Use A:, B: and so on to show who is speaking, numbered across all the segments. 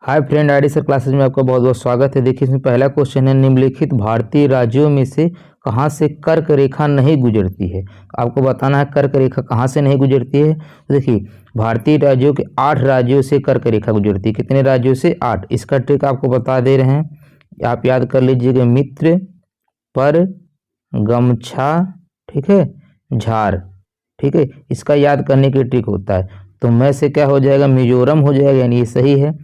A: Hi friend, ID sir classes में आपका बहुत बहुत स्वागत है। देखिए इसमें पहला क्वेश्चन है, निम्नलिखित भारतीय राज्यों में से कहाँ से कर्क रेखा नहीं गुजरती है। आपको बताना है कर्क रेखा कहाँ से नहीं गुजरती है। तो देखिए भारतीय राज्यों के 8 राज्यों से कर्क रेखा गुजरती है। कितने राज्यों से? 8। इसका ट्रिक आपको बता दे रहे हैं, आप याद कर लीजिएगा। मित्र, पर, गमछा, ठीक है, झार, ठीक है, इसका याद करने की ट्रिक होता है। तो मैं से क्या हो जाएगा? मिजोरम हो जाएगा, यानी ये सही है।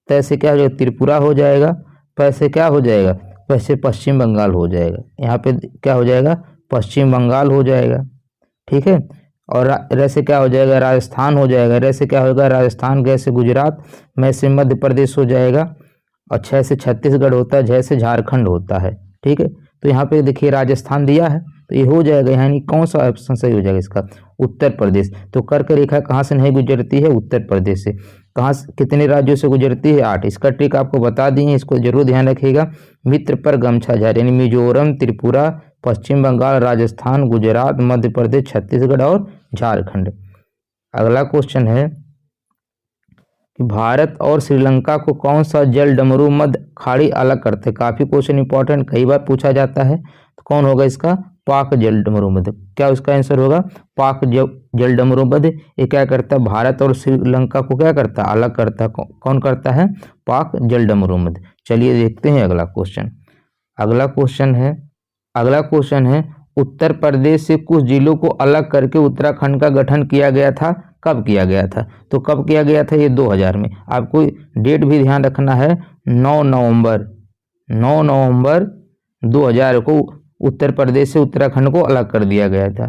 A: तैसे क्या हो जाएगा? त्रिपुरा हो जाएगा। पैसे क्या हो जाएगा? पैसे पश्चिम बंगाल हो जाएगा। यहाँ पे क्या हो जाएगा? पश्चिम बंगाल हो जाएगा, ठीक है। और रैसे क्या हो जाएगा? राजस्थान हो जाएगा। रैसे क्या होगा? राजस्थान। गै से गुजरात। मैं से मध्य प्रदेश हो जाएगा। और छः से छत्तीसगढ़ होता है। झ से झारखंड होता है, ठीक है। तो यहाँ पे देखिए राजस्थान दिया है, तो ये हो जाएगा। यानी कौन सा ऑप्शन सही हो जाएगा इसका? उत्तर प्रदेश। तो कर्क रेखा कहाँ से नहीं गुजरती है? उत्तर प्रदेश से। कहाँ से, कितने राज्यों से गुजरती है? 8। इसका ट्रिक आपको बता दिए, इसको जरूर ध्यान रखिएगा। मित्र, पर, गमछा, झार, यानी मिजोरम, त्रिपुरा, पश्चिम बंगाल, राजस्थान, गुजरात, मध्य प्रदेश, छत्तीसगढ़ और झारखंड। अगला क्वेश्चन है कि भारत और श्रीलंका को कौन सा जल डमरू मध्य खाड़ी अलग करते हैं। काफी क्वेश्चन इंपॉर्टेंट, कई बार पूछा जाता है। तो कौन होगा इसका? पाक जल डमरू मध्य। क्या उसका आंसर होगा? पाक जल डमरू मध्य। ये क्या करता है? भारत और श्रीलंका को क्या करता है? अलग करता है। कौन करता है? पाक जल डमरू मध्य। चलिए देखते हैं अगला क्वेश्चन। अगला क्वेश्चन है उत्तर प्रदेश से कुछ जिलों को अलग करके उत्तराखंड का गठन किया गया था। कब किया गया था? तो कब किया गया था? ये 2000 में। आपको डेट भी ध्यान रखना है। 9 नवंबर 2000 को उत्तर प्रदेश से उत्तराखंड को अलग कर दिया गया था।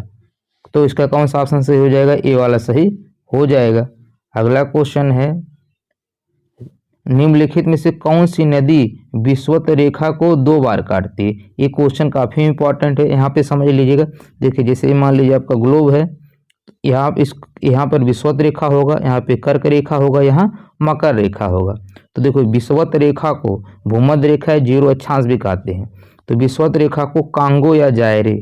A: तो इसका कौन सा ऑप्शन सही हो जाएगा? ए वाला सही हो जाएगा। अगला क्वेश्चन है, निम्नलिखित में से कौन सी नदी विषुवत रेखा को 2 बार काटती है। ये क्वेश्चन काफी इंपॉर्टेंट है, यहाँ पे समझ लीजिएगा। देखिए जैसे मान लीजिए आपका ग्लोब है, यहाँ पर विषुवत रेखा होगा, यहाँ पे कर्क रेखा होगा, यहाँ मकर रेखा होगा। तो देखो विषुवत रेखा को भूमध्य रेखा या 0 अक्षांश भी कहते हैं। तो विषुवत रेखा को कांगो या जायरे,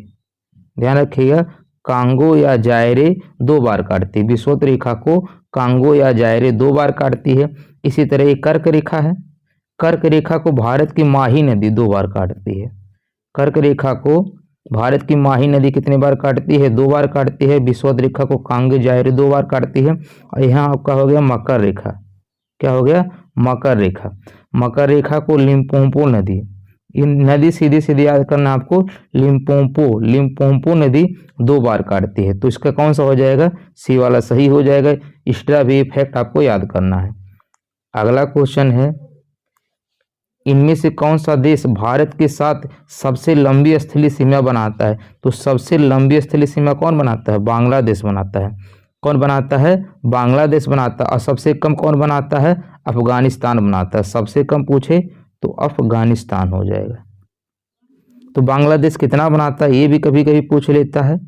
A: ध्यान रखिएगा, कांगो या जायरे 2 बार काटती है। विषुवत रेखा को कांगो या जायरे 2 बार काटती है। इसी तरह ये कर्क रेखा है, कर्क रेखा को भारत की माही नदी 2 बार काटती है। कर्क रेखा को भारत की माही नदी कितने बार काटती है? 2 बार काटती है। विषुवत रेखा को कांगो जायरे 2 बार काटती है। और यहाँ आपका हो गया मकर रेखा। क्या हो गया? मकर रेखा। मकर रेखा को लिम्पोपो नदी, नदी सीधी सीधी याद करना आपको, लिम्पोपो नदी 2 बार काटती है। तो इसका कौन सा हो जाएगा? सी वाला सही हो जाएगा। स्ट्रा भी इफेक्ट आपको याद करना है। अगला क्वेश्चन है, इनमें से कौन सा देश भारत के साथ सबसे लंबी स्थलीय सीमा बनाता है। तो सबसे लंबी स्थलीय सीमा कौन बनाता है? बांग्लादेश बनाता है। कौन बनाता है? बांग्लादेश बनाता है। और सबसे कम कौन बनाता है? अफगानिस्तान बनाता है। सबसे कम पूछे तो अफगानिस्तान हो जाएगा। तो बांग्लादेश कितना बनाता है? ये भी कभी कभी पूछ लेता है।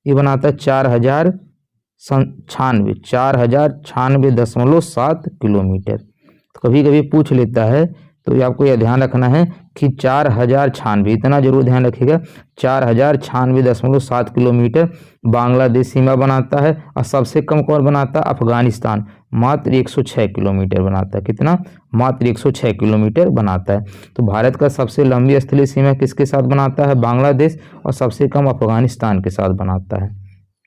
A: ये बनाता है 4096.7 किलोमीटर। तो कभी कभी पूछ लेता है, तो ये आपको यह ध्यान रखना है कि 4096, इतना जरूर ध्यान रखिएगा, 4096.7 किलोमीटर बांग्लादेश सीमा बनाता है। और सबसे कम कौन बनाता है? अफगानिस्तान, मात्र 106 किलोमीटर बनाता है। कितना? मात्र 106 किलोमीटर बनाता है। तो भारत का सबसे लंबी स्थलीय सीमा किसके साथ बनाता है? बांग्लादेश। और सबसे कम अफगानिस्तान के साथ बनाता है।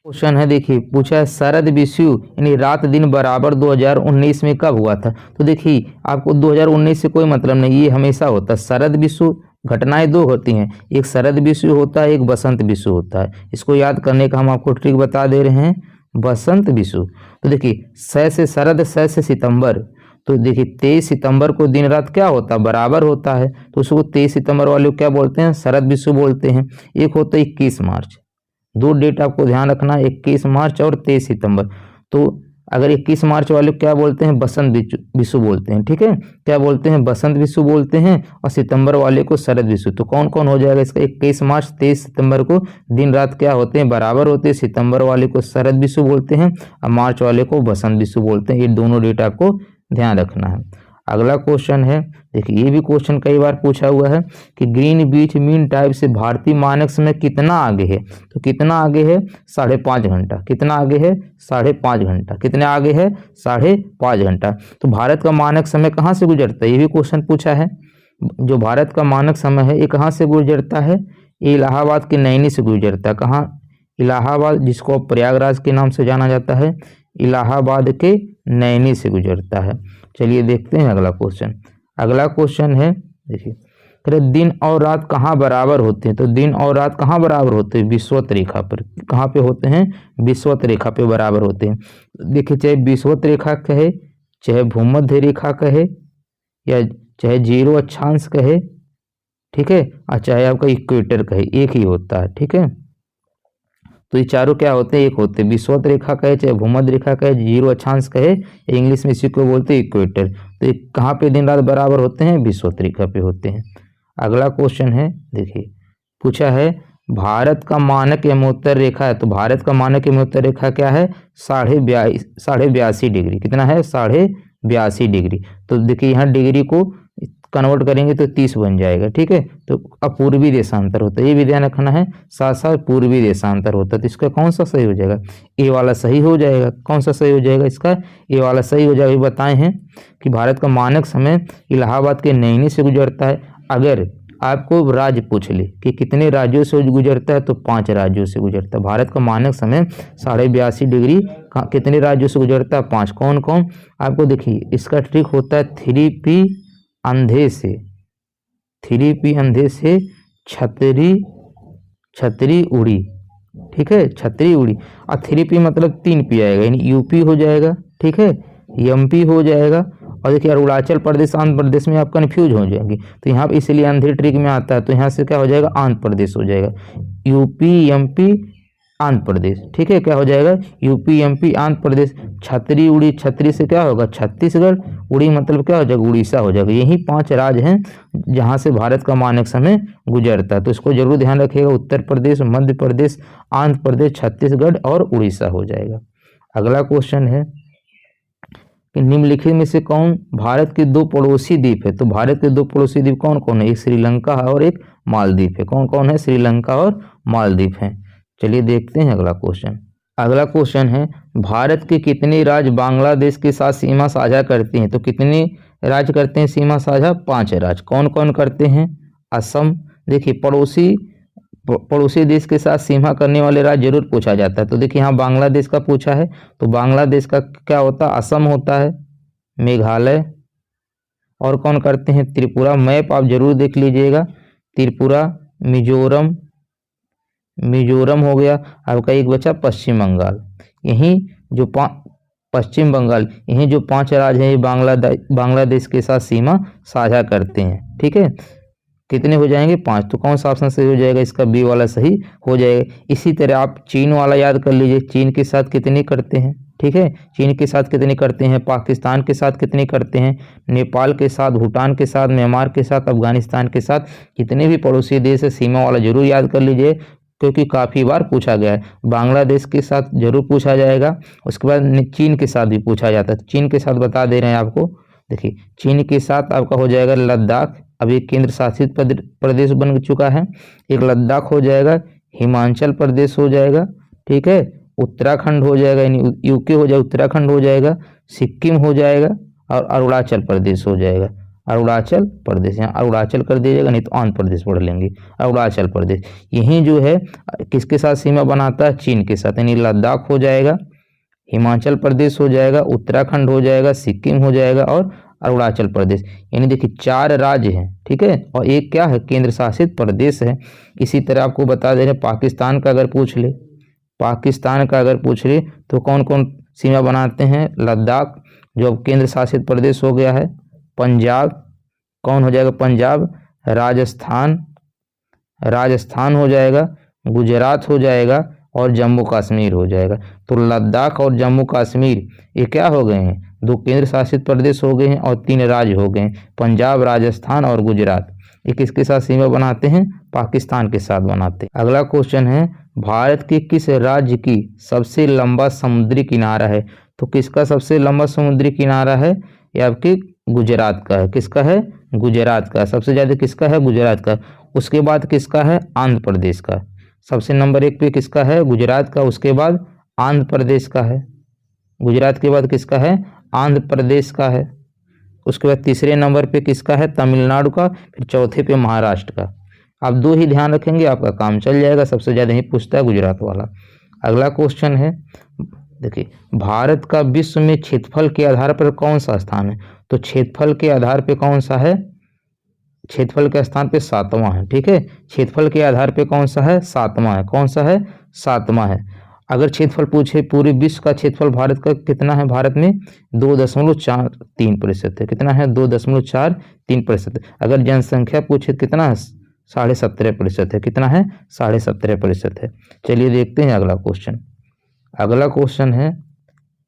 A: क्वेश्चन है, देखिए पूछा है शरद विषु यानी रात दिन बराबर 2019 में कब हुआ था। तो देखिए आपको 2019 से कोई मतलब नहीं, ये हमेशा होता है। शरद विषु घटनाएं 2 होती हैं, एक शरद विषु होता है, एक बसंत विषु होता है। इसको याद करने का हम आपको ट्रिक बता दे रहे हैं, बसंत विषु। तो देखिए स से शरद, स से सितंबर। तो देखिए 23 सितंबर को दिन रात क्या होता है? बराबर होता है। तो उसको 23 सितंबर वाले को क्या बोलते हैं? शरद विषु बोलते हैं। एक होता है 21 मार्च। 2 डेट आपको ध्यान रखना, 21 मार्च और 23 सितंबर। तो अगर 21 मार्च वाले को क्या बोलते हैं? बसंत विषु बोलते हैं, ठीक है। क्या बोलते हैं? बसंत विषु बोलते हैं। और सितंबर वाले को शरद विषु। तो कौन कौन हो जाएगा इसका? 21 मार्च 23 सितंबर को दिन रात क्या होते हैं? बराबर होते हैं। सितंबर वाले को शरद विषु बोलते हैं और मार्च वाले को बसंत विषु बोलते हैं। ये दोनों डेट आपको ध्यान रखना है। अगला क्वेश्चन है, देखिए ये भी क्वेश्चन कई बार पूछा हुआ है कि ग्रीनविच मीन टाइम से भारतीय मानक समय कितना आगे है। तो कितना आगे है? 5.5 घंटा। कितना आगे है? 5.5 घंटा। कितने आगे है? 5.5 घंटा। तो भारत का मानक समय कहाँ से गुजरता है, ये भी क्वेश्चन पूछा है। जो भारत का मानक समय है ये कहाँ से गुजरता है? ये इलाहाबाद के नैनी से गुजरता है। कहाँ? इलाहाबाद, जिसको प्रयागराज के नाम से जाना जाता है, इलाहाबाद के नैनी से गुजरता है। चलिए देखते हैं अगला क्वेश्चन। अगला क्वेश्चन है, देखिए अरे दिन और रात कहाँ बराबर होते हैं। तो दिन और रात कहाँ बराबर होते हैं? विषुवत रेखा पर। कहाँ पे होते हैं? विषुवत रेखा पे बराबर होते हैं। देखिए चाहे विषुवत रेखा कहे, चाहे भूमध्य रेखा कहे, या चाहे 0 अक्षांश कहे, ठीक है, और चाहे आपका इक्वेटर कहे, एक ही होता है। ठीक है, तो ये चारों क्या होते हैं? एक होते हैं। विषुवत रेखा कहे, चाहे भूमध्य रेखा कहे, 0 अक्षांश कहे, इंग्लिश में इसी को बोलते हैं इक्वेटर। तो ये कहाँ पे दिन रात बराबर होते हैं? विषुवत रेखा पे होते हैं। अगला क्वेश्चन है, देखिए पूछा है भारत का मानक यमोत्तर रेखा है। तो भारत का मानक यमोत्तर रेखा क्या है? 82.5 डिग्री। कितना है? 82.5 डिग्री। तो देखिए यहाँ डिग्री को कन्वर्ट करेंगे तो 30 बन जाएगा। ठीक है, तो अब पूर्वी देशांतर होता है, ये भी ध्यान रखना है। साथ साथ पूर्वी देशांतर होता है। तो इसका कौन सा सही हो जाएगा? ए वाला सही हो जाएगा। कौन सा सही हो जाएगा इसका? ए वाला सही हो जाएगा। बताए हैं कि भारत का मानक समय इलाहाबाद के नैनी से गुजरता है। अगर आपको राज्य पूछ ले कि कितने राज्यों से गुजरता है, तो 5 राज्यों से गुजरता है। भारत का मानक समय 82.5 डिग्री कितने राज्यों से गुजरता है? 5। कौन कौन? आपको देखिए इसका ट्रिक होता है 3P अंधे से। 3P अंधे से छतरी उड़ी। ठीक है, छतरी उड़ी। और 3P मतलब 3P आएगा, यानी यूपी हो जाएगा। ठीक है, एमपी हो जाएगा। और देखिए अरुणाचल प्रदेश, आंध्र प्रदेश में आप कंफ्यूज हो जाएंगे, तो यहाँ पे इसलिए अंधे ट्रिक में आता है। तो यहाँ से क्या हो जाएगा? आंध्र प्रदेश हो जाएगा। UP MP Andhra Pradesh. ठीक है, क्या हो जाएगा? UP MP Andhra Pradesh. छतरी उड़ी, छतरी से क्या होगा? छत्तीसगढ़। उड़ी मतलब क्या हो जाएगा? उड़ीसा हो जाएगा। यही 5 राज्य हैं जहाँ से भारत का मानक समय गुजरता है। तो इसको जरूर ध्यान रखिएगा। उत्तर प्रदेश, मध्य प्रदेश, आंध्र प्रदेश, छत्तीसगढ़ और उड़ीसा हो जाएगा। अगला क्वेश्चन है कि निम्नलिखित में से कौन भारत के 2 पड़ोसी द्वीप है। तो भारत के 2 पड़ोसी द्वीप कौन कौन है? एक श्रीलंका है और एक मालदीव है। कौन कौन है? श्रीलंका और मालदीव है। चलिए देखते हैं अगला क्वेश्चन। अगला क्वेश्चन है भारत के कितने राज्य बांग्लादेश के साथ सीमा साझा करते हैं। तो कितने राज्य करते हैं सीमा साझा? 5 राज्य। कौन कौन करते हैं? असम। देखिए पड़ोसी देश के साथ सीमा करने वाले राज्य जरूर पूछा जाता है। तो देखिए यहाँ बांग्लादेश का पूछा है, तो बांग्लादेश का क्या होता है? असम होता है, मेघालय, और कौन करते हैं? त्रिपुरा। मैप आप जरूर देख लीजिएगा। त्रिपुरा, मिजोरम हो गया। आपका एक बचा पश्चिम बंगाल। यही जो पश्चिम बंगाल, यही जो 5 राज्य हैं ये बांग्लादेश के साथ सीमा साझा करते हैं। ठीक है, कितने हो जाएंगे? 5। तो कौन सा ऑप्शन सही हो जाएगा? इसका बी वाला सही हो जाएगा। इसी तरह आप चीन वाला याद कर लीजिए। चीन के साथ कितने करते हैं? ठीक है, चीन के साथ कितने करते हैं? पाकिस्तान के साथ कितने करते हैं? नेपाल के साथ, भूटान के साथ, म्यांमार के साथ, अफगानिस्तान के साथ, कितने भी पड़ोसी देश है सीमा वाला जरूर याद कर लीजिए, क्योंकि काफ़ी बार पूछा गया है। बांग्लादेश के साथ जरूर पूछा जाएगा। उसके बाद चीन के साथ भी पूछा जाता है। चीन के साथ बता दे रहे हैं आपको। देखिए चीन के साथ आपका हो जाएगा लद्दाख, अभी केंद्र शासित प्रदेश बन चुका है। एक लद्दाख हो जाएगा, हिमाचल प्रदेश हो जाएगा, ठीक है, उत्तराखंड हो जाएगा, यानी यूके हो जाएगा, उत्तराखंड हो जाएगा, सिक्किम हो जाएगा और अरुणाचल प्रदेश हो जाएगा। अरुणाचल प्रदेश, यहाँ अरुणाचल कर दीजिएगा, नहीं तो आंध्र प्रदेश पढ़ लेंगे। अरुणाचल प्रदेश यही जो है किसके साथ सीमा बनाता है? चीन के साथ, यानी लद्दाख हो जाएगा, हिमाचल प्रदेश हो जाएगा, उत्तराखंड हो जाएगा, सिक्किम हो जाएगा और अरुणाचल प्रदेश। यानी देखिए 4 राज्य हैं, ठीक है, और एक क्या है? केंद्र शासित प्रदेश है। इसी तरह आपको बता दे रहे पाकिस्तान का अगर पूछ ले, पाकिस्तान का अगर पूछ ले तो कौन कौन सीमा बनाते हैं? लद्दाख जो अब केंद्र शासित प्रदेश हो गया है, पंजाब कौन हो जाएगा? पंजाब, राजस्थान हो जाएगा, गुजरात हो जाएगा और जम्मू कश्मीर हो जाएगा। तो लद्दाख और जम्मू कश्मीर ये क्या हो गए हैं? 2 केंद्र शासित प्रदेश हो गए हैं और 3 राज्य हो गए हैं, पंजाब, राजस्थान और गुजरात। ये किसके साथ सीमा बनाते हैं? पाकिस्तान के साथ बनाते हैं। अगला क्वेश्चन है भारत के किस राज्य की सबसे लंबा समुद्री किनारा है? तो किसका सबसे लंबा समुद्री किनारा है? ये आपके गुजरात का है। किसका है? गुजरात का। सबसे ज़्यादा किसका है? गुजरात का। उसके बाद किसका है? आंध्र प्रदेश का। सबसे नंबर 1 पे किसका है? गुजरात का। उसके बाद आंध्र प्रदेश का है। गुजरात के बाद किसका है? आंध्र प्रदेश का है। उसके बाद तीसरे नंबर पे किसका है? तमिलनाडु का। फिर चौथे पे महाराष्ट्र का। आप 2 ही ध्यान रखेंगे, आपका काम चल जाएगा। सबसे ज़्यादा ही पूछता है गुजरात वाला। अगला क्वेश्चन है, देखिए, भारत का विश्व में क्षेत्रफल के आधार पर कौन सा स्थान है? तो क्षेत्रफल के आधार पे कौन सा है? क्षेत्रफल के स्थान पे 7वां है। ठीक है, क्षेत्रफल के आधार पे कौन सा है? 7वां है। कौन सा है? 7वां है। अगर क्षेत्रफल पूछे पूरे विश्व का क्षेत्रफल भारत का कितना है? भारत में 2.43% है। कितना है? 2.43%। अगर जनसंख्या पूछे कितना है? 17.5% है। कितना है? 17.5% है। चलिए देखते हैं अगला क्वेश्चन। अगला क्वेश्चन है,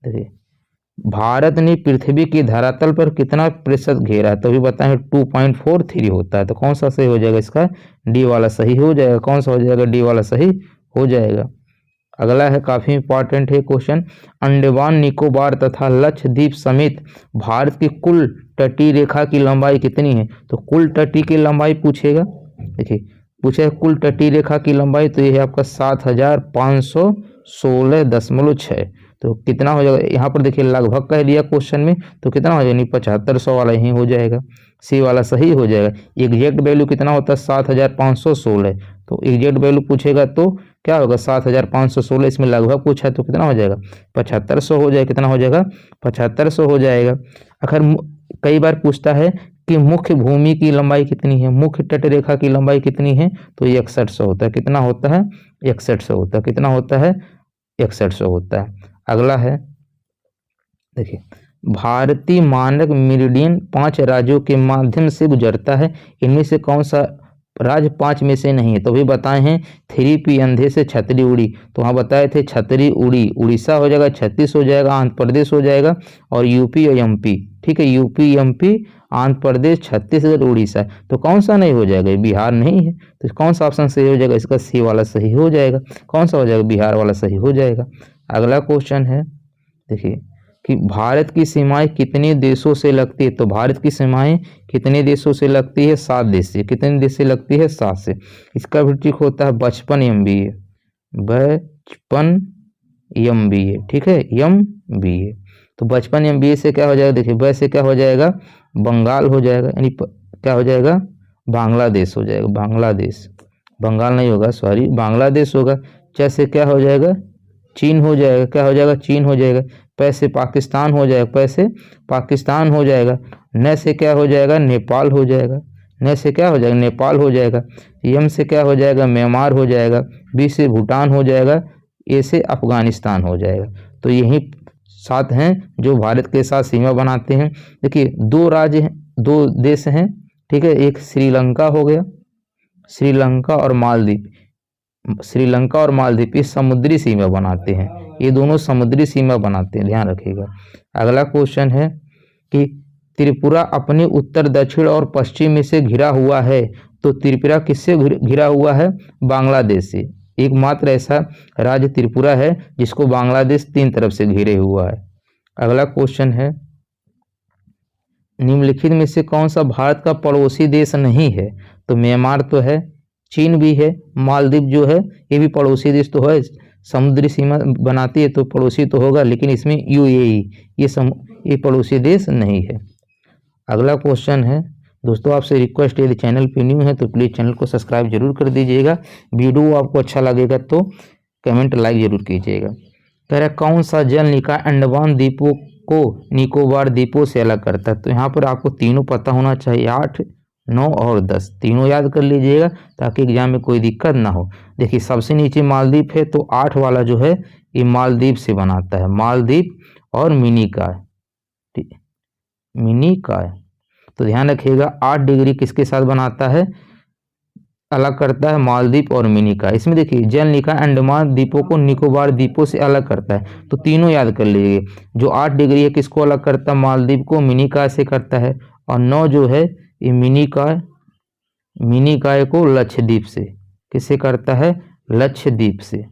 A: देखिए, भारत ने पृथ्वी की धरातल पर कितना प्रतिशत घेरा है? तो अभी बताएं 2.43 होता है। तो कौन सा सही हो जाएगा? इसका डी वाला सही हो जाएगा। कौन सा हो जाएगा? डी वाला सही हो जाएगा। अगला है, काफी इंपॉर्टेंट है क्वेश्चन। अंडमान निकोबार तथा लक्षद्वीप समेत भारत की कुल तटीय रेखा की लंबाई कितनी है? तो कुल तटीय की लंबाई पूछेगा। देखिए, पूछे कुल तटीय रेखा की लंबाई, तो ये है आपका 7516.6। तो कितना हो जाएगा? यहाँ पर देखिए लगभग कह दिया क्वेश्चन में, तो कितना हो जाएगा? 7500 वाला ही हो जाएगा। सी वाला सही हो जाएगा। एग्जैक्ट वैल्यू कितना होता है? 7516। तो एग्जैक्ट वैल्यू पूछेगा तो क्या होगा? 7516। इसमें लगभग पूछा है तो कितना हो जाएगा? 7500 हो जाएगा। कितना हो जाएगा? 7500 हो जाएगा। अगर कई बार पूछता है कि मुख्य भूमि की लंबाई कितनी है, मुख्य तट रेखा की लंबाई कितनी है, तो 6100 होता है। कितना होता है? 6100 होता है। कितना होता है? 6100 होता है। अगला है, देखिए, भारतीय मानक मेरिडियन 5 राज्यों के माध्यम से गुजरता है। इनमें से कौन सा राज्य 5 में से नहीं है? तो भी बताए हैं 3P अंधे से छतरी उड़ी। तो वहाँ बताए थे छतरी उड़ी, उड़ीसा हो जाएगा, छत्तीस हो जाएगा, आंध्र प्रदेश हो जाएगा, और यूपी और एमपी। ठीक है, यूपी एमपी आंध्र प्रदेश छत्तीसगढ़ उड़ीसा। तो कौन सा नहीं हो जाएगा? बिहार नहीं है। तो कौन सा ऑप्शन सही हो जाएगा? इसका सी वाला सही हो जाएगा। कौन सा हो जाएगा? बिहार वाला सही हो जाएगा। अगला क्वेश्चन है, देखिए, कि भारत की सीमाएं कितने देशों से लगती है? तो भारत की सीमाएं कितने देशों से लगती है? 7 देश से। कितने देश से लगती है? 7 से। इसका भी ट्रिक होता है 55 MBA। 55 MBA। ठीक है, MBA। तो 55 MBA से क्या हो जाएगा? देखिए, ब से क्या हो जाएगा? बंगाल हो जाएगा, यानी क्या हो जाएगा? बांग्लादेश हो जाएगा। बांग्लादेश, बंगाल नहीं होगा, सॉरी, बांग्लादेश होगा। च से क्या हो जाएगा? चीन हो जाएगा। क्या हो जाएगा? चीन हो जाएगा। पै से पाकिस्तान हो जाएगा। पै से पाकिस्तान हो जाएगा। न से क्या हो जाएगा? नेपाल हो जाएगा। न से क्या हो जाएगा? नेपाल हो जाएगा। यम से क्या हो जाएगा? म्यांमार हो जाएगा। बी से भूटान हो जाएगा। ए से अफगानिस्तान हो जाएगा। तो यही 7 हैं जो भारत के साथ सीमा बनाते हैं। देखिए, 2 राज्य हैं, 2 देश हैं। ठीक है, एक श्रीलंका हो गया, श्रीलंका और मालदीव। श्रीलंका और मालदीव ये समुद्री सीमा बनाते हैं। ये दोनों समुद्री सीमा बनाते हैं, ध्यान रखिएगा। अगला क्वेश्चन है कि त्रिपुरा अपने उत्तर, दक्षिण और पश्चिम में से घिरा हुआ है। तो त्रिपुरा किससे घिरा हुआ है? बांग्लादेश से। एकमात्र ऐसा राज्य त्रिपुरा है जिसको बांग्लादेश 3 तरफ से घिरे हुआ है। अगला क्वेश्चन है, निम्नलिखित में से कौन सा भारत का पड़ोसी देश नहीं है? तो म्यांमार तो है, चीन भी है, मालदीव जो है ये भी पड़ोसी देश तो है, समुद्री सीमा बनाती है तो पड़ोसी तो होगा, लेकिन इसमें UAE ये पड़ोसी देश नहीं है। अगला क्वेश्चन है, दोस्तों आपसे रिक्वेस्ट है, यदि चैनल पे न्यू है तो प्लीज़ चैनल को सब्सक्राइब जरूर कर दीजिएगा। वीडियो आपको अच्छा लगेगा तो कमेंट लाइक जरूर कीजिएगा। कह रहा है कौन सा जल निकाय अंडमान द्वीपों को निकोबार द्वीपों से अलग करता है? तो यहाँ पर आपको तीनों पता होना चाहिए, 8, 9 और 10 तीनों याद कर लीजिएगा ताकि एग्जाम में कोई दिक्कत ना हो। देखिए, सबसे नीचे मालदीव है तो 8 वाला जो है ये मालदीव से बनाता है, मालदीव और मिनिकॉय। मिनिकॉय, तो ध्यान रखिएगा 8 डिग्री किसके साथ बनाता है? अलग करता है, मालदीव और मिनिकॉय। इसमें देखिए, जल निकाय अंडमान द्वीपों को निकोबार द्वीपों से अलग करता है, तो तीनों याद कर लीजिए। जो 8 डिग्री है किसको अलग करता है? मालदीव को मिनिकॉय से करता है, और 9 जो है ये मिनिकॉय को लक्षद्वीप से। किससे करता है? लक्षद्वीप से।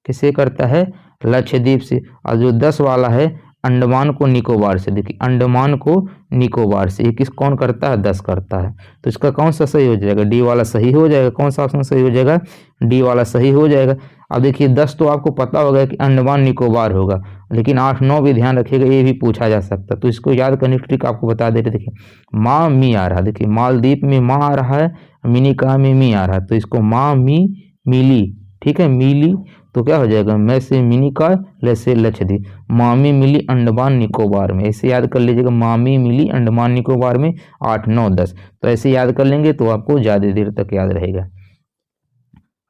A: किससे करता है? लक्षद्वीप से। और जो 10 वाला है अंडमान को निकोबार से। देखिए अंडमान को निकोबार से, ये किस कौन करता है? 10 करता है। तो इसका कौन सा सही हो जाएगा? डी वाला सही हो जाएगा। कौन सा ऑप्शन सही हो जाएगा? डी वाला सही हो जाएगा। अब देखिए 10 तो आपको पता होगा कि अंडमान निकोबार होगा, लेकिन 8 9 भी ध्यान रखिएगा, ये भी पूछा जा सकता है। तो इसको याद करने की ट्रिक आपको बता दे रहे। देखिए माँ मी आ रहा है, देखिए मालदीप में माँ आ रहा है, मिनिका में मी आ रहा है, तो इसको माँ मी मिली, ठीक है, मिली, तो क्या हो जाएगा? मैं से मिनिका, ल से लक्षद्वीप, मामी मिली अंडमान निकोबार में। ऐसे याद कर लीजिएगा, मामी मिली अंडमान निकोबार में 8 9 10। तो ऐसे याद कर लेंगे तो आपको ज़्यादा देर तक याद रहेगा।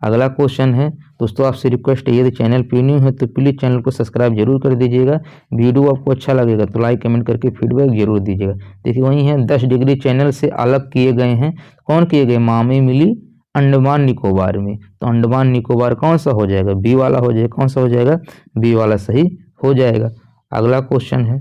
A: अगला क्वेश्चन है दोस्तों, आपसे रिक्वेस्ट है, यदि चैनल पे न्यू है तो प्लीज़ चैनल को सब्सक्राइब जरूर कर दीजिएगा। वीडियो आपको अच्छा लगेगा तो लाइक कमेंट करके फीडबैक जरूर दीजिएगा। देखिए वही है 10 डिग्री चैनल से अलग किए गए हैं। कौन किए गए? मामी मिली अंडमान निकोबार में। तो अंडमान निकोबार कौन सा हो जाएगा? बी वाला हो जाएगा। कौन सा हो जाएगा? बी वाला सही हो जाएगा। अगला क्वेश्चन है,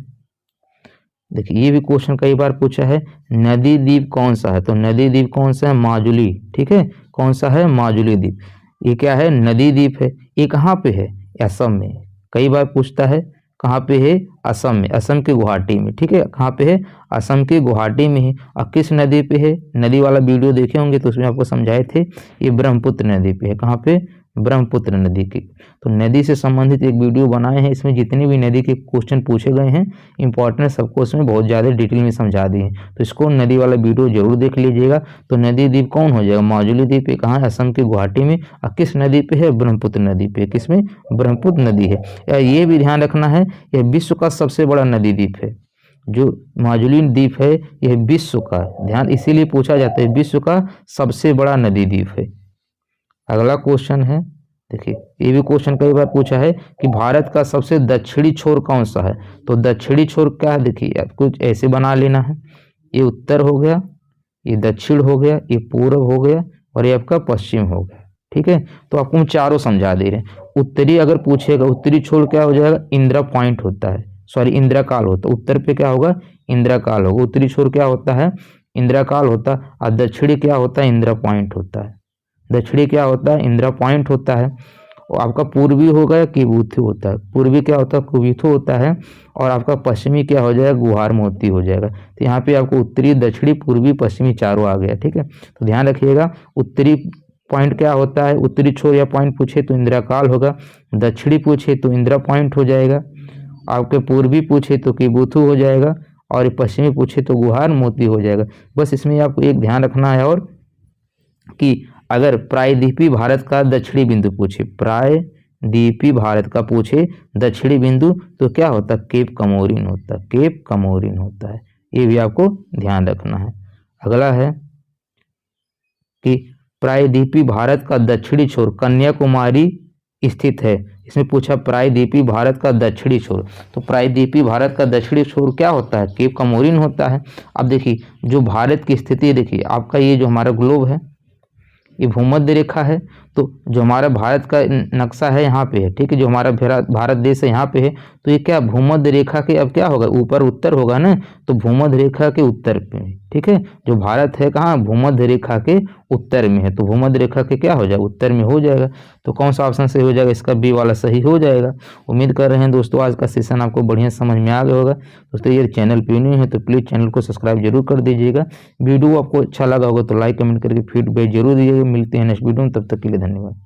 A: देखिए ये भी क्वेश्चन कई बार पूछा है, नदी द्वीप कौन सा है? तो नदी द्वीप कौन सा है? माजुली, ठीक है, कौन सा है? माजुली द्वीप। ये क्या है? नदी द्वीप है। ये कहाँ पे है? असम में। कई बार पूछता है, कहाँ पे है? असम में, असम के गुवाहाटी में, ठीक है, कहाँ पे है? असम के गुवाहाटी में है। और किस नदी पे है? नदी वाला वीडियो देखे होंगे तो उसमें आपको समझाए थे, ये ब्रह्मपुत्र नदी पे है। कहाँ पे? ब्रह्मपुत्र नदी की। तो नदी से संबंधित एक वीडियो बनाए हैं, इसमें जितनी भी नदी के क्वेश्चन पूछे गए हैं इंपॉर्टेंट सबको इसमें बहुत ज़्यादा डिटेल में समझा दिए हैं। तो इसको नदी वाला वीडियो जरूर देख लीजिएगा। तो नदी द्वीप कौन हो जाएगा? माजुली द्वीप है। कहाँ है? असम के गुवाहाटी में। और किस नदी पे है? ब्रह्मपुत्र नदी पे। किसमें? ब्रह्मपुत्र नदी है। या ये भी ध्यान रखना है, यह विश्व का सबसे बड़ा नदी द्वीप है। जो माजुली द्वीप है यह विश्व का, ध्यान इसीलिए पूछा जाता है, विश्व का सबसे बड़ा नदी द्वीप है। अगला क्वेश्चन है, देखिए ये भी क्वेश्चन कई बार पूछा है कि भारत का सबसे दक्षिणी छोर कौन सा है? तो दक्षिणी छोर क्या है? देखिए आपको ऐसे बना लेना है, ये उत्तर हो गया, ये दक्षिण हो गया, ये पूर्व हो गया और ये आपका पश्चिम हो गया, ठीक है। तो आपको हम चारों समझा दे रहे हैं। उत्तरी अगर पूछेगा, उत्तरी छोर क्या हो जाएगा? इंदिरा पॉइंट होता है, सॉरी इंदिरा काल होता है। उत्तर पे क्या होगा? इंदिरा काल होगा। उत्तरी छोर क्या होता है? इंदिरा काल होता है। और दक्षिणी क्या होता है? इंदिरा पॉइंट होता है। दक्षिणी क्या होता है? इंदिरा पॉइंट होता है। और आपका पूर्वी हो गया किबुथु होता है। पूर्वी क्या होता है? कुबिथु होता है। और आपका पश्चिमी क्या हो जाएगा? गुहार मोती हो जाएगा। तो यहाँ पे आपको उत्तरी, दक्षिणी, पूर्वी, पश्चिमी चारों आ गया, ठीक है। तो ध्यान रखिएगा, उत्तरी पॉइंट क्या होता है? उत्तरी छोर या पॉइंट पूछे तो इंदिरा काल होगा। दक्षिणी पूछे तो इंदिरा पॉइंट हो जाएगा। आपके पूर्वी पूछे तो किबुथु हो जाएगा। और पश्चिमी पूछे तो गुहार मोती हो जाएगा। बस इसमें आपको एक ध्यान रखना है और कि अगर प्रायद्वीपी भारत का दक्षिणी बिंदु पूछे, प्रायद्वीपी भारत का पूछे दक्षिणी बिंदु, तो क्या होता है? केप कमोरिन होता है। केप कमोरिन होता है, ये भी आपको ध्यान रखना है। अगला है कि प्रायद्वीपी भारत का दक्षिणी छोर कन्याकुमारी स्थित है। इसमें पूछा प्रायद्वीपी भारत का दक्षिणी छोर, तो प्रायद्वीपी भारत का दक्षिणी छोर क्या होता है? केप कमोरिन होता है। अब देखिए जो भारत की स्थिति, देखिए आपका ये जो हमारा ग्लोब है ये भूमध्य रेखा है। तो जो हमारा भारत का नक्शा है यहाँ पे है, ठीक है, जो हमारा भारत देश है यहाँ पे है। तो ये क्या भूमध्य रेखा के, अब क्या होगा? ऊपर उत्तर होगा ना, तो भूमध्य रेखा के उत्तर पे, ठीक है। जो भारत है कहाँ? भूमध्य रेखा के उत्तर में है। तो भूमध्य रेखा के क्या हो जाएगा? उत्तर में हो जाएगा। तो कौन सा ऑप्शन सही हो जाएगा? इसका बी वाला सही हो जाएगा। उम्मीद कर रहे हैं दोस्तों आज का सेशन आपको बढ़िया समझ में आ गया होगा। दोस्तों ये चैनल पे न्यू है तो प्लीज़ चैनल को सब्सक्राइब जरूर कर दीजिएगा। वीडियो आपको अच्छा लगा होगा तो लाइक कमेंट करके फीडबैक जरूर दीजिएगा। मिलते हैं नेक्स्ट वीडियो में, तब तक के लिए धन्यवाद।